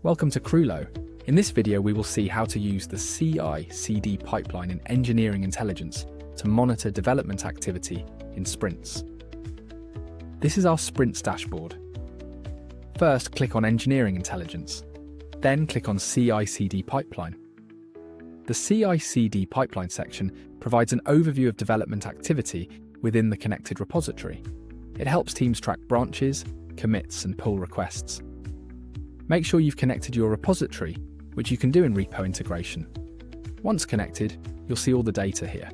Welcome to Kroolo. In this video, we will see how to use the CI/CD pipeline in Engineering Intelligence to monitor development activity in sprints. This is our sprints dashboard. First, click on Engineering Intelligence. Then click on CI/CD pipeline. The CI/CD pipeline section provides an overview of development activity within the connected repository. It helps teams track branches, commits, and pull requests. Make sure you've connected your repository, which you can do in repo integration. Once connected, you'll see all the data here.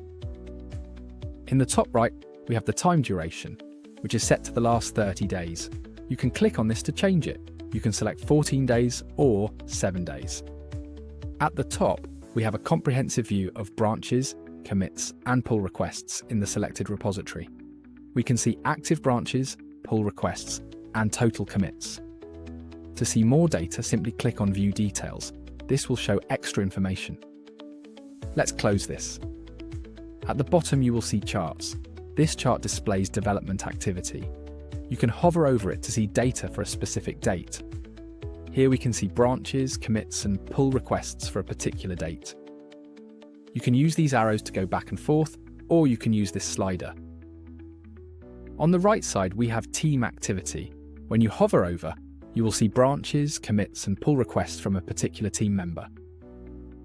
In the top right, we have the time duration, which is set to the last 30 days. You can click on this to change it. You can select 14 days or 7 days. At the top, we have a comprehensive view of branches, commits, and pull requests in the selected repository. We can see active branches, pull requests, and total commits. To see more data, simply click on View Details. This will show extra information. Let's close this. At the bottom, you will see charts. This chart displays development activity. You can hover over it to see data for a specific date. Here we can see branches, commits, and pull requests for a particular date. You can use these arrows to go back and forth, or you can use this slider. On the right side, we have team activity. When you hover over, you will see branches, commits, and pull requests from a particular team member.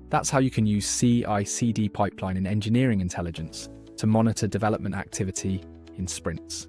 That's how you can use CI/CD pipeline in Engineering Intelligence to monitor development activity in sprints.